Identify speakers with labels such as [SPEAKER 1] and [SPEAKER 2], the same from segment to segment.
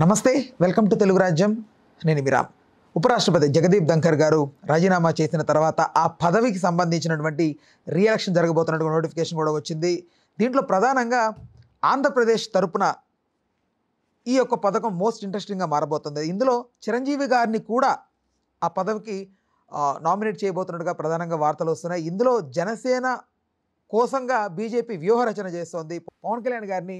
[SPEAKER 1] నమస్తే, welcome to Telugu రాజ్యం. నేను మీరామ్. ఉపరాష్ట్రపతి జగదీప్ ధంకర్ గారు రాజీనామా చేసిన తర్వాత ఆ పదవికి సంబంధించినటువంటి రీఎలక్షన్ జరగబోతున్నటువంటి నోటిఫికేషన్ కూడా వచ్చింది. దీంట్లో ప్రధానంగా ఆంధ్రప్రదేశ్ తరపున ఈ యొక్క పథకం మోస్ట్ ఇంట్రెస్టింగ్గా మారబోతుంది. ఇందులో చిరంజీవి గారిని కూడా ఆ పదవికి నామినేట్ చేయబోతున్నట్టుగా ప్రధానంగా వార్తలు వస్తున్నాయి. ఇందులో జనసేన కోసంగా బీజేపీ వ్యూహరచన చేస్తోంది. పవన్ కళ్యాణ్ గారిని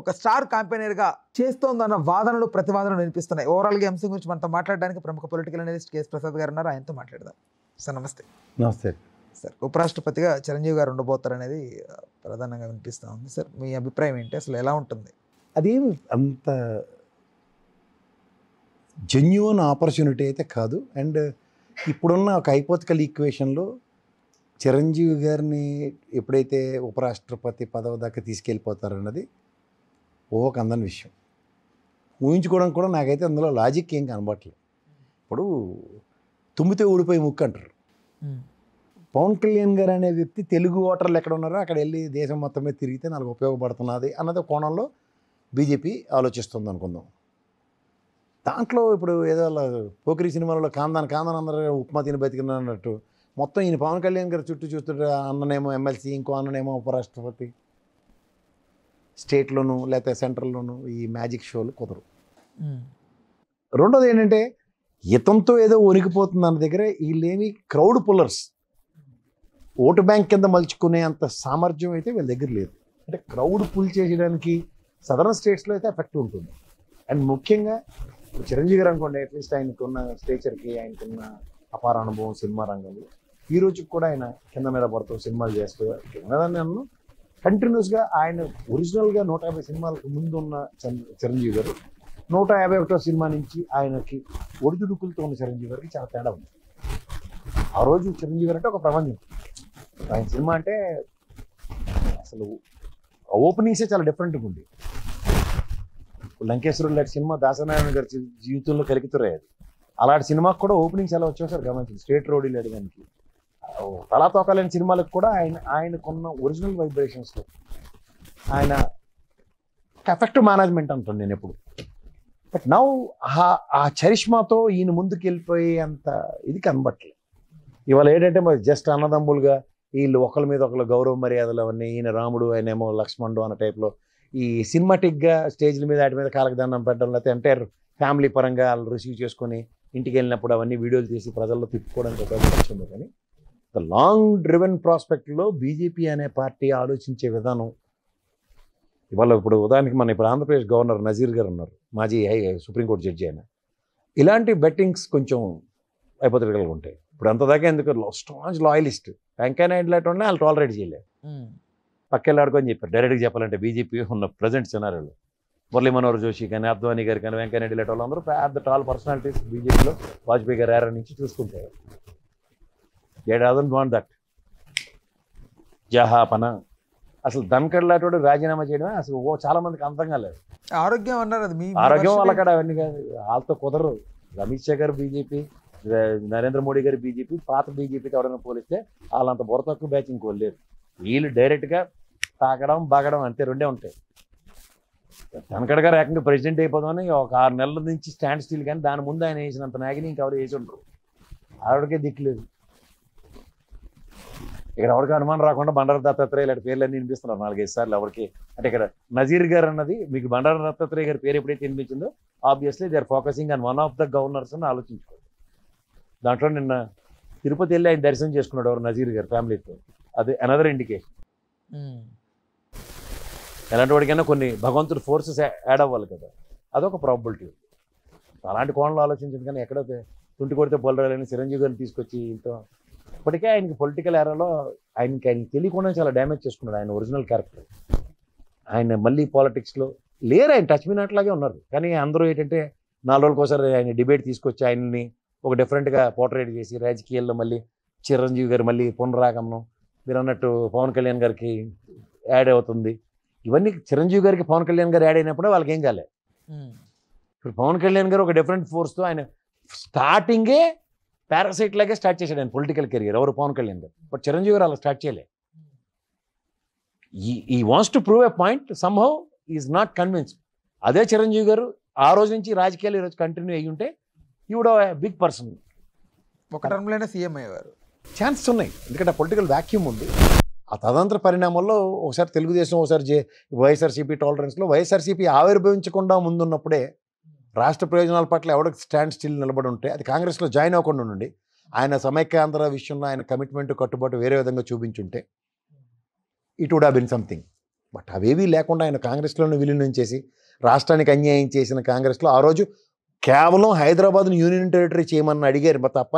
[SPEAKER 1] ఒక స్టార్ క్యాంపెయినర్గా చేస్తోందన్న వాదనలు ప్రతివాదనలు వినిపిస్తున్నాయి. ఓవరాల్గా అంశం గురించి మనతో మాట్లాడడానికి ప్రముఖ పొలిటికల్ అనలిస్ట్ కేఎస్ ప్రసాద్ గారు ఉన్నారు. ఆయనతో మాట్లాడదాం. సార్ నమస్తే.
[SPEAKER 2] నమస్తే
[SPEAKER 1] సార్, ఉపరాష్ట్రపతిగా చిరంజీవి గారు ఉండబోతారనేది ప్రధానంగా వినిపిస్తూ ఉంది. సార్, మీ అభిప్రాయం ఏంటి? అసలు ఎలా ఉంటుంది?
[SPEAKER 2] అదేమి అంత జెన్యున్ ఆపర్చునిటీ అయితే కాదు. అండ్ ఇప్పుడున్న ఒక హైపోథెటికల్ ఈక్వేషన్లో చిరంజీవి గారిని ఎప్పుడైతే ఉపరాష్ట్రపతి పదవి దాకా తీసుకెళ్ళిపోతారన్నది ఒక అందని విషయం. ఊహించుకోవడం కూడా నాకైతే అందులో లాజిక్ ఏం కనబడట్లేదు. ఇప్పుడు తుమ్మితే ఊడిపోయి ముక్కు అంటారు. పవన్ కళ్యాణ్ గారు అనే వ్యక్తి తెలుగు ఓటర్లు ఎక్కడ ఉన్నారో అక్కడ వెళ్ళి దేశం మొత్తం మీద తిరిగితే నాకు ఉపయోగపడుతున్నది అన్నది కోణంలో బీజేపీ ఆలోచిస్తుంది అనుకుందాం. దాంట్లో ఇప్పుడు ఏదో పోకిరి సినిమాలలో కాందాన్ అందరూ ఉప్మా తిని బతికిన అన్నట్టు మొత్తం ఈయన పవన్ కళ్యాణ్ గారు చుట్టూ చూస్తుంటే అన్ననేమో ఎమ్మెల్సీ, ఇంకో అన్ననేమో ఉపరాష్ట్రపతి, స్టేట్లోను లేకపోతే సెంట్రల్లోను ఈ మ్యాజిక్ షోలు కుదరు. రెండోది ఏంటంటే ఇతంతో ఏదో వణికిపోతుంది అన్న దగ్గర వీళ్ళేమి క్రౌడ్ పుల్లర్స్, ఓటు బ్యాంక్ కింద మలుచుకునే అంత సామర్థ్యం అయితే వీళ్ళ దగ్గర లేదు. అంటే క్రౌడ్ పుల్ చేసేయడానికి సదరన్ స్టేట్స్లో అయితే ఎఫెక్ట్ ఉంటుంది. అండ్ ముఖ్యంగా చిరంజీవి గారు అనుకోండి, అట్లీస్ట్ ఆయనకున్న స్టేచర్కి, ఆయనకున్న అపార అనుభవం సినిమా రంగంలో ఈ రోజుకి కూడా ఆయన కింద మీద పడుతూ సినిమాలు చేస్తూ నన్ను కంటిన్యూస్గా ఆయన ఒరిజినల్గా 150 సినిమాలకు ముందు ఉన్న చిరంజీవి గారు 151వ సినిమా నుంచి ఆయనకి ఒడిదుడుకులతో ఉన్న చిరంజీవి గారికి చాలా తేడా ఉంది. ఆ రోజు చిరంజీవి గారు అంటే ఒక ప్రపంచం. ఆయన సినిమా అంటే అసలు ఓపెనింగ్సే చాలా డిఫరెంట్గా ఉంది. లంకేశ్వరుడు లాంటి సినిమా దాసనారాయణ గారి జీవితంలో కలిగితురాయి. అలాంటి సినిమాకి కూడా ఓపెనింగ్స్ ఎలా వచ్చేసారు గమనించింది. స్టేట్ రోడీ లేడడానికి తలా తోకాలేని సినిమాలకు కూడా ఆయనకున్న ఒరిజినల్ వైబ్రేషన్స్లో ఆయన ఎఫెక్టివ్ మేనేజ్మెంట్ అంటాను నేను ఎప్పుడు. బట్ నౌ ఆ చరిష్మాతో ఈయన ముందుకు వెళ్ళిపోయే అంత ఇది కనబట్టలేదు. ఇవాళ ఏంటంటే మరి జస్ట్ అన్నదమ్ములుగా వీళ్ళు ఒకరి మీద ఒకరు గౌరవ మర్యాదలు అవన్నీ, ఈయన రాముడు ఆయనేమో లక్ష్మణుడు అన్న టైప్లో ఈ సినిమాటిక్గా స్టేజ్ల మీద వాటి మీద కాళ్ళకి దండం పెట్టడం, లేకపోతే ఎంటైర్ ఫ్యామిలీ పరంగా వాళ్ళు రిసీవ్ చేసుకొని ఇంటికి వెళ్ళినప్పుడు అవన్నీ వీడియోలు తీసి ప్రజల్లో తిప్పుకోవడానికి ఉపయోగపడుతుంది. కానీ ద లాంగ్ డ్రివెన్ ప్రాస్పెక్ట్లో బీజేపీ అనే పార్టీ ఆలోచించే విధానం ఇవాళ ఇప్పుడు ఉదాహరణకి మన ఇప్పుడు ఆంధ్రప్రదేశ్ గవర్నర్ నజీర్ గారు ఉన్నారు, మాజీ సుప్రీంకోర్టు జడ్జి అయిన. ఇలాంటి బెట్టింగ్స్ కొంచెం హైపోథెటికల్గా ఉంటాయి. ఇప్పుడు అంతదాకా ఎందుకు స్ట్రాంగ్ లాయలిస్ట్ వెంకయ్యనాయుడు లాంటి వాళ్ళు టాలరేట్ చేయలేదు, పక్కెళ్ళాడుకొని చెప్పారు. డైరెక్ట్గా చెప్పాలంటే బీజేపీ ఉన్న ప్రజెంట్ సినారియోలో మురళీ మనోహర్ జోషి కానీ, అద్వానీ గారు కానీ, వెంకయ్యనాయుడు లాంటి వాళ్ళందరూ పెద్ద టాల్ పర్సనాలిటీస్ బీజేపీలో వాజ్పేయి గారు ఏరా నుంచి చూసుకుంటారు. డజంట్ వాంట్ దట్ జహాపన. అసలు ధన్కర్ లాంటి రాజీనామా చేయడమే అసలు చాలా మందికి అంతంగా లేదు.
[SPEAKER 1] ఆరోగ్యం అన్నారు, అది మీ
[SPEAKER 2] ఆరోగ్యం వాళ్ళక్కడ అవన్నీ కాదు, వాళ్ళతో కుదరరు. అమిత్ షా గారు బీజేపీ, నరేంద్ర మోడీ గారు బీజేపీ, పాత బీజేపీతో ఎవరైనా పోలిస్తే వాళ్ళంత బుర్ర తక్కువ బ్యాచ్ ఇంకోలేరు. వీళ్ళు డైరెక్ట్గా తాగడం బాగడం అంతే, రెండే ఉంటాయి. ధన్కర్ గారు ఏకంగా ప్రెసిడెంట్ అయిపోదామని ఒక 6 నెలల నుంచి స్టాండ్ స్టిల్, కానీ దాని ముందు ఆయన వేసినంత నాగిని ఇంకెవరు వేసి ఉండరు. ఆవిడకే దిక్కులేదు. ఇక్కడ ఎవరికి అనుమానం రాకుండా బండారు దత్తాత్రేయ ఇలాంటి పేర్లన్నీ వినిపిస్తున్నారు 4-5 సార్లు ఎవరికి. అంటే ఇక్కడ నజీర్ గారు అన్నది మీకు బండారు దత్తాత్రేయ గారి పేరు ఎప్పుడైతే వినిపించిందో obviously they are focusing on one of the governors అని ఆలోచించుకోండి. దాంట్లో నిన్న తిరుపతి వెళ్ళి ఆయన దర్శనం చేసుకున్నాడు ఎవరు, నజీర్ గారు ఫ్యామిలీతో. అది అనదర్ ఇండికేషన్. ఎలాంటి వాడికైనా కొన్ని భగవంతుడు ఫోర్సెస్ యాడ్ అవ్వాలి కదా, అదొక ప్రాబిలిటీ. అలాంటి కోణంలో ఆలోచించింది. కానీ ఎక్కడైతే తుంటి కొడితే పొలరాలని చిరంజీవి గారిని తీసుకొచ్చి ఇంతో ఇప్పటికే ఆయనకి పొలిటికల్ ఏరాలో ఆయనకి తెలియకుండా చాలా డ్యామేజ్ చేసుకున్నాడు ఆయన ఒరిజినల్ క్యారెక్టర్. ఆయన మళ్ళీ పాలిటిక్స్లో లేరు, ఆయన టచ్ మీనట్లాగే ఉన్నారు. కానీ అందరూ ఏంటంటే 4 రోజులకోసారి ఆయన డిబేట్ తీసుకొచ్చి ఆయన్ని ఒక డిఫరెంట్గా పోర్ట్రేట్ చేసి రాజకీయాల్లో మళ్ళీ చిరంజీవి గారు మళ్ళీ పునరాగమనం, మీరు అన్నట్టు పవన్ కళ్యాణ్ గారికి యాడ్ అవుతుంది. ఇవన్నీ చిరంజీవి గారికి పవన్ కళ్యాణ్ గారు యాడ్ అయినప్పుడే వాళ్ళకి ఏం కాలే. ఇప్పుడు పవన్ కళ్యాణ్ గారు ఒక డిఫరెంట్ ఫోర్స్తో ఆయన స్టార్టింగే పారాసైట్ లాగే స్టార్ట్ చేశాడు ఆయన పొలిటికల్ కెరియర్, ఎవరు పవన్ కళ్యాణ్ గారు. బట్ చిరంజీవి గారు అలా స్టార్ట్ చేయలే. ఈ wants to prove a point, somehow is not convinced. అదే చిరంజీవి గారు ఆ రోజు నుంచి రాజకీయాలు ఈరోజు కంటిన్యూ అయ్యి ఉంటే ఈవిడ బిగ్ పర్సన్.
[SPEAKER 1] ఒక టర్మ్లోనే సీఎం అయ్యేవారు.
[SPEAKER 2] ఛాన్సెస్ ఉన్నాయి, ఎందుకంటే పొలిటికల్ వ్యాక్యూమ్ ఉంది. ఆ తదంతర పరిణామాల్లో ఒకసారి తెలుగుదేశం, ఒకసారి వైఎస్ఆర్సీపీ టాలరెన్స్లో వైఎస్ఆర్సీపీ ఆవిర్భవించకుండా ముందున్నప్పుడే రాష్ట్ర ప్రయోజనాల పట్ల ఎవరికి స్టాండ్ స్టిల్ నిలబడి ఉంటే అది కాంగ్రెస్లో జాయిన్ అవ్వకుండా ఉండి ఆయన సమైక్యాంధ్ర విషయంలో ఆయన కమిట్మెంట్ కట్టుబాటు వేరే విధంగా చూపించుంటే it would have been something. But అవేవీ లేకుండా ఆయన కాంగ్రెస్లోనే విలీనం చేసి రాష్ట్రానికి అన్యాయం చేసిన కాంగ్రెస్లో ఆ రోజు కేవలం హైదరాబాద్ను యూనియన్ టెరిటరీ చేయమని అడిగారు తప్ప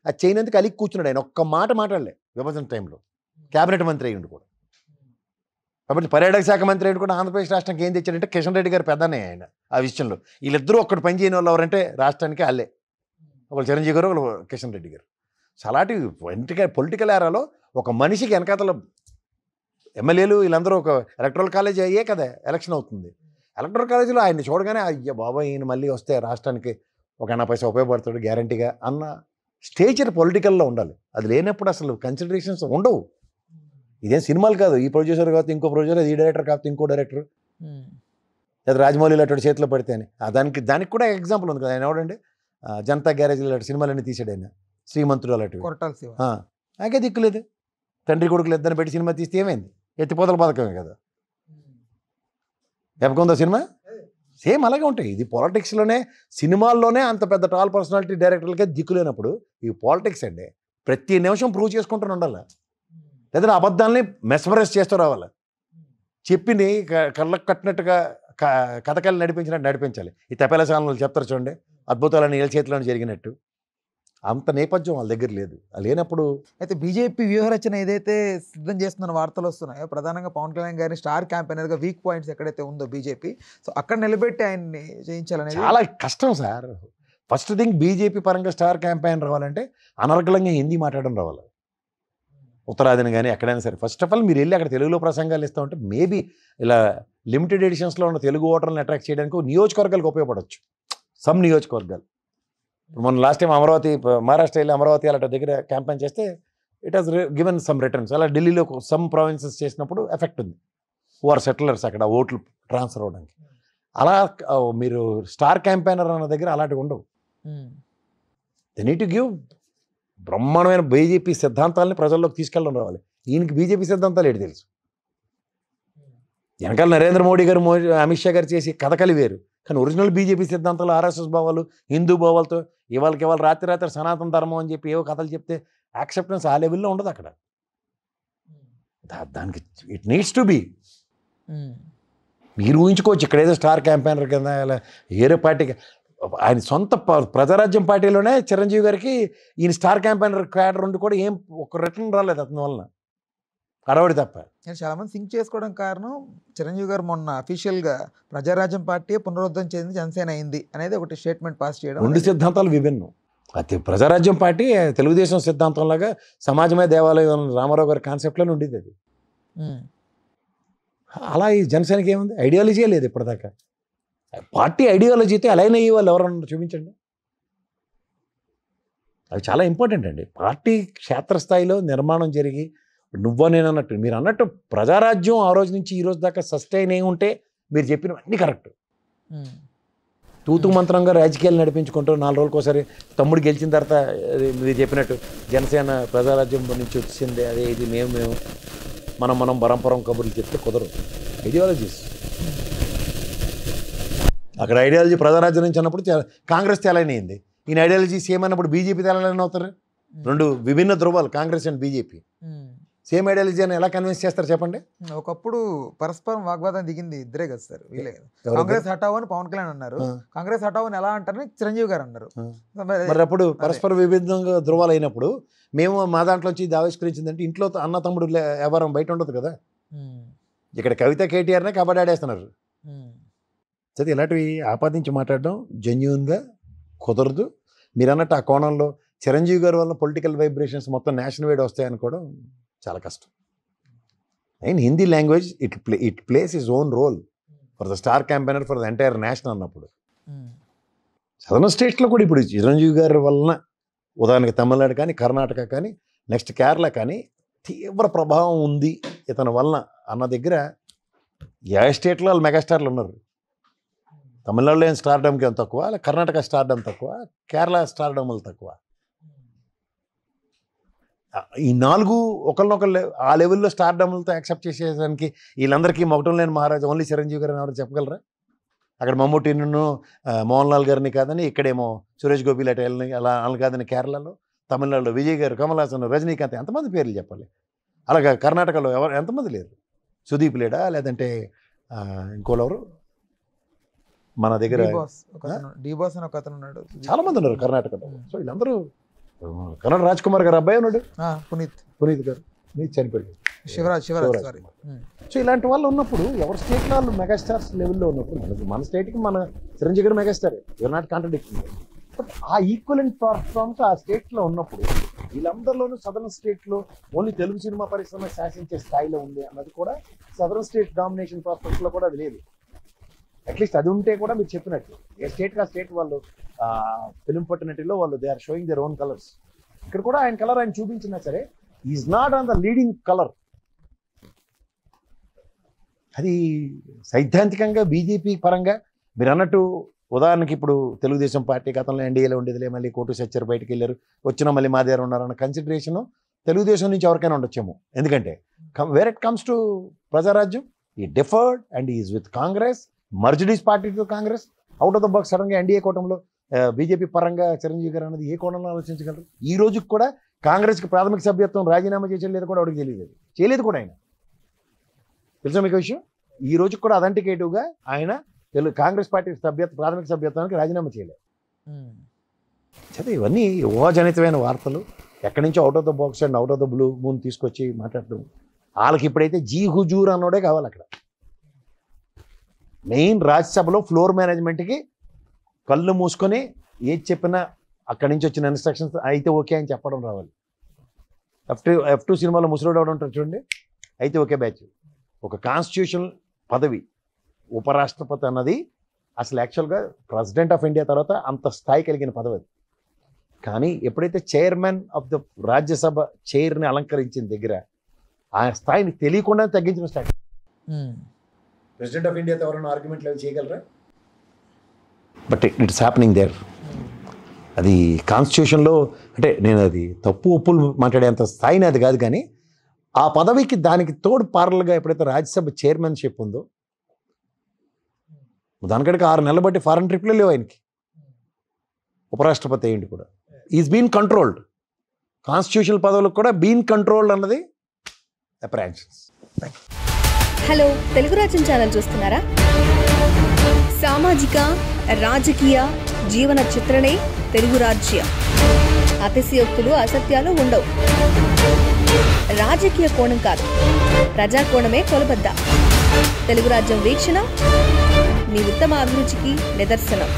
[SPEAKER 2] అది చేయనందుకు అలిగి కూర్చున్నాడు. ఆయన ఒక్క మాట మాట్లాడలే విభజన టైంలో, క్యాబినెట్ మంత్రి అయ్యిండు కూడా. కాబట్టి పర్యాటక శాఖ మంత్రి అయ్యిండు కూడా. ఆంధ్రప్రదేశ్ రాష్ట్రానికి ఏం తెచ్చాడంటే కిషన్ రెడ్డి గారు పెద్దనే ఆయన ఆ విషయంలో. వీళ్ళిద్దరూ ఒక్కటి పని చేయని వాళ్ళు ఎవరంటే రాష్ట్రానికి వాళ్ళే, ఒకళ్ళు చిరంజీవి గారు, ఒకళ్ళు కిషన్ రెడ్డి గారు. సో అలాంటి పొలిటికల్ ఏరాలో ఒక మనిషికి వెనకాతల ఎమ్మెల్యేలు వీళ్ళందరూ ఒక ఎలక్ట్రల్ కాలేజ్ అయ్యే కదా ఎలక్షన్ అవుతుంది. ఎలక్ట్రల్ కాలేజీలో ఆయన్ని చూడగానే అయ్యో బాబాయ్ ఈయన మళ్ళీ వస్తే రాష్ట్రానికి ఒక 50 పైసా ఉపయోగపడతాడు గ్యారంటీగా అన్న స్టేచర్ పొలిటికల్లో ఉండాలి. అది లేనప్పుడు అసలు కన్సిడరేషన్స్ ఉండవు. ఇదేం సినిమాలు కాదు, ఈ ప్రొడ్యూసర్ కావచ్చు ఇంకో ప్రొడ్యూసర్, ఈ డైరెక్టర్ కావచ్చు ఇంకో డైరెక్టర్, లేదా రాజమౌళి అటువంటి చేతిలో పడితే అని. దానికి కూడా ఎగ్జాంపుల్ ఉంది కదా. ఆయన ఎవడండి జనతా గ్యారేజ్ లాంటి సినిమాలన్నీ తీసాడు ఆయన, శ్రీమంతుడు అలాంటివి. నాకే దిక్కులేదు, తండ్రి కొడుకులు ఇద్దరిని పెట్టి సినిమా తీస్తే ఏమైంది? ఎత్తిపోతల పథకమే కదా. ఎప్పకుందా సినిమా? సేమ్ అలాగే ఉంటాయి. ఇది పాలిటిక్స్లోనే, సినిమాల్లోనే అంత పెద్ద టాల్ పర్సనాలిటీ డైరెక్టర్లకే దిక్కులేనప్పుడు ఈ పాలిటిక్స్ అండి ప్రతి నిమిషం ప్రూవ్ చేసుకుంటూ ఉండాలి. లేదా అబద్ధాలని మెస్మరైజ్ చేస్తూ రావాలి. చెప్పింది కళ్ళకు కట్టినట్టుగా కథకాలు నడిపించినట్టు నడిపించాలి. ఈ తపేల ఛానళ్ళు చెప్తారు చూడండి, అద్భుతాలని ఏళ్ళ చేతిలోనే జరిగినట్టు. అంత నేపథ్యం వాళ్ళ దగ్గర లేదు. లేనప్పుడు
[SPEAKER 1] అయితే బీజేపీ వ్యూహరచన ఏదైతే సిద్ధం చేస్తున్న వార్తలు వస్తున్నాయో, ప్రధానంగా పవన్ కళ్యాణ్ గారిని స్టార్ క్యాంపెయినర్గా వీక్ పాయింట్స్ ఎక్కడైతే ఉందో బీజేపీ, సో అక్కడ నిలబెట్టి ఆయన్ని చేయించాలనేది
[SPEAKER 2] చాలా కష్టం సార్. ఫస్ట్ థింగ్ బీజేపీ పరంగా స్టార్ క్యాంపెయిన్ రావాలంటే అనర్గళంగా హిందీ మాట్లాడడం రావాలి. ఉత్తరాదిని కానీ ఎక్కడైనా సరే. ఫస్ట్ ఆఫ్ ఆల్ మీరు వెళ్ళి అక్కడ తెలుగులో ప్రసంగాలు ఇస్తూ ఉంటే మేబీ ఇలా లిమిటెడ్ ఎడిషన్స్లో ఉన్న తెలుగు ఓటర్లను అట్రాక్ట్ చేయడానికి నియోజకవర్గాలకు ఉపయోగపడవచ్చు. సమ్ నియోజకవర్గాలు మొన్న లాస్ట్ టైం అమరావతి, మహారాష్ట్ర వెళ్ళి అమరావతి అలాంటి దగ్గర క్యాంపెయిన్ చేస్తే it has given some returns. అలా ఢిల్లీలో సమ్ ప్రావిన్సెస్ చేసినప్పుడు ఎఫెక్ట్ ఉంది. ఆర్ సెటిలర్స్ అక్కడ ఓట్లు ట్రాన్స్ఫర్ అవ్వడానికి. అలా మీరు స్టార్ క్యాంపెయినర్ అన్న దగ్గర అలాంటివి ఉండవు. దే నీడ్ టు గివ్ బ్రహ్మాండమైన బీజేపీ సిద్ధాంతాలని ప్రజల్లోకి తీసుకెళ్ళడం రావాలి. ఈయనకి బీజేపీ సిద్ధాంతాలు ఏంటి తెలుసు. వెనకాల నరేంద్ర మోడీ గారు, అమిత్ షా గారు చేసి కథకలి వేరు, కానీ ఒరిజినల్ బీజేపీ సిద్ధాంతాలు ఆర్ఎస్ఎస్ భావాలు, హిందూ భావాలతో ఇవాళ రాత్రి సనాతన ధర్మం అని చెప్పి ఏవో కథలు చెప్తే యాక్సెప్టెన్స్ ఆ లెవెల్లో ఉండదు అక్కడ. దానికి ఇట్ నీడ్స్ టు బీ. మీరు ఊహించుకోవచ్చు ఇక్కడ ఏదో స్టార్ క్యాంపెయినర్ కింద వేరే పార్టీకి, ఆయన సొంత ప్రజారాజ్యం పార్టీలోనే చిరంజీవి గారికి ఈయన స్టార్ క్యాంపెయినర్ క్యాడర్ ఉండి కూడా ఏం ఒక రిటర్న్ రాలేదు అతని వలన, అడవడి తప్ప.
[SPEAKER 1] చాలా మంది సింక్ చేసుకోవడం కారణం చిరంజీవి గారు మొన్న అఫీషియల్గా ప్రజారాజ్యం పార్టీ పునరుద్ధరణ చెంది జనసేన అయింది అనేది ఒకటి స్టేట్మెంట్ పాస్ చేయడం.
[SPEAKER 2] రెండు సిద్ధాంతాలు విభిన్నం. అది ప్రజారాజ్యం పార్టీ తెలుగుదేశం సిద్ధాంతంలాగా సమాజమే దేవాలయం రామారావు గారి కాన్సెప్ట్లోనే ఉండేది. అది అలా ఈ జనసేనకి ఏముంది? ఐడియాలజీయే లేదు ఇప్పటిదాకా. పార్టీ ఐడియాలజీతో అలైన్ అయ్యే వాళ్ళు ఎవరన్నా చూపించండి. అవి చాలా ఇంపార్టెంట్ అండి. పార్టీ క్షేత్రస్థాయిలో నిర్మాణం జరిగి నువ్వో నేను అన్నట్టు, మీరు అన్నట్టు ప్రజారాజ్యం ఆ రోజు నుంచి ఈ రోజు దాకా సస్టైన్ అయి ఉంటే మీరు చెప్పినవన్నీ కరెక్ట్. తూతు మంత్రంగా రాజకీయాలు నడిపించుకుంటూ 4 రోజులకు ఒకసారి తమ్ముడు గెలిచిన తర్వాత మీరు చెప్పినట్టు జనసేన ప్రజారాజ్యం నుంచి వచ్చింది అదే ఇది మేము మనం పరంపరం కబుర్లు చెప్తే కుదరదు. ఐడియాలజీస్ అక్కడ ఐడియాలజీ ప్రజారాజ్యం నుంచి అన్నప్పుడు కాంగ్రెస్ తెలైన అయింది. ఈయన ఐడియాలజీ సేమ్ అన్నప్పుడు బీజేపీ తెలైన అవుతారు. రెండు విభిన్న ధృవాలు Congress and BJP. Same ideology అని ఎలా కన్విన్స్ చేస్తారు చెప్పండి?
[SPEAKER 1] ఒకప్పుడు పరస్పరం వాగ్వాదం దిగింది ఇద్దరే కదా సార్. వీళ్ళే కాంగ్రెస్ హటావు అని పవన్ కళ్యాణ్ అన్నారు, కాంగ్రెస్ హటావు అని ఎలా అంటారని చిరంజీవి గారు అన్నారు.
[SPEAKER 2] మరి అప్పుడు పరస్పర విభిన్నంగా ధృవాలు అయినప్పుడు మేము మా దాంట్లోంచి ఇది ఆవిష్కరించిందంటే ఇంట్లో అన్న తమ్ముడు ఎవరం బయట ఉండదు కదా. ఇక్కడ కవిత కేటీఆర్నే కబడ్డీ ఆడేస్తున్నారు. సరే ఇలాంటివి ఆపాదించి మాట్లాడడం జెన్యూన్గా కుదరదు. మీరు అన్నట్టు ఆ కోణంలో చిరంజీవి గారి వల్ల పొలిటికల్ వైబ్రేషన్స్ మొత్తం నేషనల్ వైడ్ వస్తాయనుకోవడం చాలా కష్టం. And Hindi language it plays his own role for the star campaigner for the entire nation అన్నప్పుడు. సదరన్ స్టేట్స్లో కూడా ఇప్పుడు చిరంజీవి గారి వలన ఉదాహరణకి తమిళనాడు కానీ కర్ణాటక కానీ నెక్స్ట్ కేరళ కానీ తీవ్ర ప్రభావం ఉంది ఇతని వలన అన్న దగ్గర ఏ స్టేట్లో వాళ్ళు మెగాస్టార్లు ఉన్నారు. తమిళనాడులో ఏం స్టార్డమ్కి ఏం తక్కువ, కర్ణాటక స్టార్డమ్ తక్కువ, కేరళ స్టార్డమ్లు తక్కువ. ఈ 4 ఒకరినొకరు ఆ లెవెల్లో స్టార్డమ్లతో యాక్సెప్ట్ చేసేదానికి వీళ్ళందరికీ మొగటం లేని మహారాజు ఓన్లీ చిరంజీవి గారు ఎవరు చెప్పగలరా? అక్కడ మమ్ముట్టిను మోహన్ లాల్ గారిని కాదని, ఇక్కడేమో సురేష్ గోపి లాంటి వాళ్ళని అలా కాదని కేరళలో, తమిళనాడులో విజయ్ గారు, కమల్ హాసన్, రజనీకాంత్, ఎంతమంది పేర్లు చెప్పాలి? అలాగే కర్ణాటకలో ఎంతమంది లేరు? సుదీప్ లేడా, లేదంటే ఇంకోలెవరు మన దగ్గర
[SPEAKER 1] డిబాస్ అని ఒక అతను ఉన్నాడు,
[SPEAKER 2] చాలా మంది ఉన్నారు కర్ణాటకలో. సో వీళ్ళందరూ కన్నడ రాజ్ కుమార్ గారు అబ్బాయి ఉన్నాడు, పునీత్ గారు చనిపోయాడు, శివరాజ్. సో ఇలాంటి వాళ్ళు ఉన్నప్పుడు ఎవరి స్టేట్ వాళ్ళు మెగాస్టార్స్ లెవెల్లో ఉన్నప్పుడు మన స్టేట్కి మన చిరంజీవి గారు megastar, you are not contradicting. But ఆ ఈక్వలెంట్ ప్లాట్ఫామ్స్ ఆ స్టేట్లో ఉన్నప్పుడు వీళ్ళందరిలోనూ సదరన్ స్టేట్లో ఓన్లీ తెలుగు సినిమా పరిశ్రమ శాసించే స్థాయిలో ఉంది అన్నది కూడా సదరన్ స్టేట్ డామినేషన్ ప్రాస్పెక్ట్లో కూడా అది లేదు. అట్లీస్ట్ అది ఉంటే కూడా మీరు చెప్పినట్టు ఏ స్టేట్కి ఆ స్టేట్ వాళ్ళు ఫిలిం పర్టనిటీలో వాళ్ళు they are showing their own colours. ఇక్కడ కూడా ఆయన కలర్ ఆయన చూపించినా సరే is not on the leading colour. అది సైద్ధాంతికంగా బీజేపీ పరంగా మీరు అన్నట్టు, ఉదాహరణకి ఇప్పుడు తెలుగుదేశం పార్టీ గతంలో ఎన్డీఏలో ఉండేదిలే, మళ్ళీ కోటు సచ్చారు, బయటకు వెళ్ళారు, వచ్చినా మళ్ళీ మా దగ్గర ఉన్నారన్న కన్సిడరేషన్ తెలుగుదేశం నుంచి ఎవరికైనా ఉండొచ్చేమో. ఎందుకంటే where it comes to Prajarajyam ఈ differed and is with Congress, merged his party to Congress, out of the box సడన్గా ఎన్డీఏ కూటమిలో బీజేపీ పరంగా చిరంజీవి గారు అన్నది ఏ కోణంలో ఆలోచించగలరు? ఈ రోజుకి కూడా కాంగ్రెస్కి ప్రాథమిక సభ్యత్వం రాజీనామా చేసేది కూడా వాడికి చేయలేదు కూడా ఆయన. తెలుసా మీకు విషయం? ఈ రోజుకి కూడా అథెంటికేటివ్గా ఆయన కాంగ్రెస్ పార్టీ ప్రాథమిక సభ్యత్వానికి రాజీనామా చేయలేదు. చదివి ఇవన్నీ ఊహాజనితమైన వార్తలు, ఎక్కడి నుంచో out of the box and out of the blue moon తీసుకొచ్చి మాట్లాడటం. వాళ్ళకి ఇప్పుడైతే జీ హుజూర్ అన్నోడే కావాలి. అక్కడ మెయిన్ రాజ్యసభలో ఫ్లోర్ మేనేజ్మెంట్కి కళ్ళు మూసుకొని ఏది చెప్పినా అక్కడి నుంచి వచ్చిన ఇన్స్ట్రక్షన్స్ అయితే ఓకే అని చెప్పడం రావాలి. F2 సినిమాలో ముసలోడు అవడం ఉంటారు చూడండి, అయితే ఓకే బ్యాచ్. ఒక కాన్స్టిట్యూషన్ పదవి ఉపరాష్ట్రపతి అన్నది అసలు యాక్చువల్గా ప్రెసిడెంట్ ఆఫ్ ఇండియా తర్వాత అంత స్థాయి కలిగిన పదవి అది. కానీ ఎప్పుడైతే చైర్మన్ ఆఫ్ ద రాజ్యసభ చైర్ని అలంకరించిన దగ్గర ఆ స్థాయిని తెలియకుండా తగ్గించిన స్టార్ట్. ప్రెసిడెంట్ ఆఫ్ ఇండియాతో ఎవరైనా ఆర్గ్యుమెంట్లు అవి చేయగలరా? But it's happening there. అది కాన్స్టిట్యూషన్లో, అంటే నేను అది తప్పు ఒప్పులు మాట్లాడేంత స్థాయిని అది కాదు, కానీ ఆ పదవికి దానికి తోడు పారలుగా ఎప్పుడైతే రాజ్యసభ చైర్మన్షిప్ ఉందో, దానికడికి 6 నెలలు బట్టి ఫారెన్ ట్రిప్లు లేవు ఆయనకి. ఉపరాష్ట్రపతి అయ్యింది కూడా ఈజ్ బీన్ కంట్రోల్డ్. కాన్స్టిట్యూషనల్ పదవులకు కూడా బీన్ కంట్రోల్డ్ అన్నది అప్రహెన్షన్స్.
[SPEAKER 3] హలో, తెలుగు రాజ్యం ఛానల్ చూస్తున్నారా? సామాజిక రాజకీయ జీవన చిత్రణే తెలుగు రాజ్యం. అతిశయోక్తులు అసత్యాలు ఉండవు. రాజకీయ కోణం కాదు, ప్రజా కోణమే కొలబద్ద. తెలుగు రాజ్యం వీక్షణ మీ ఉత్తమ అభిరుచికి నిదర్శనం.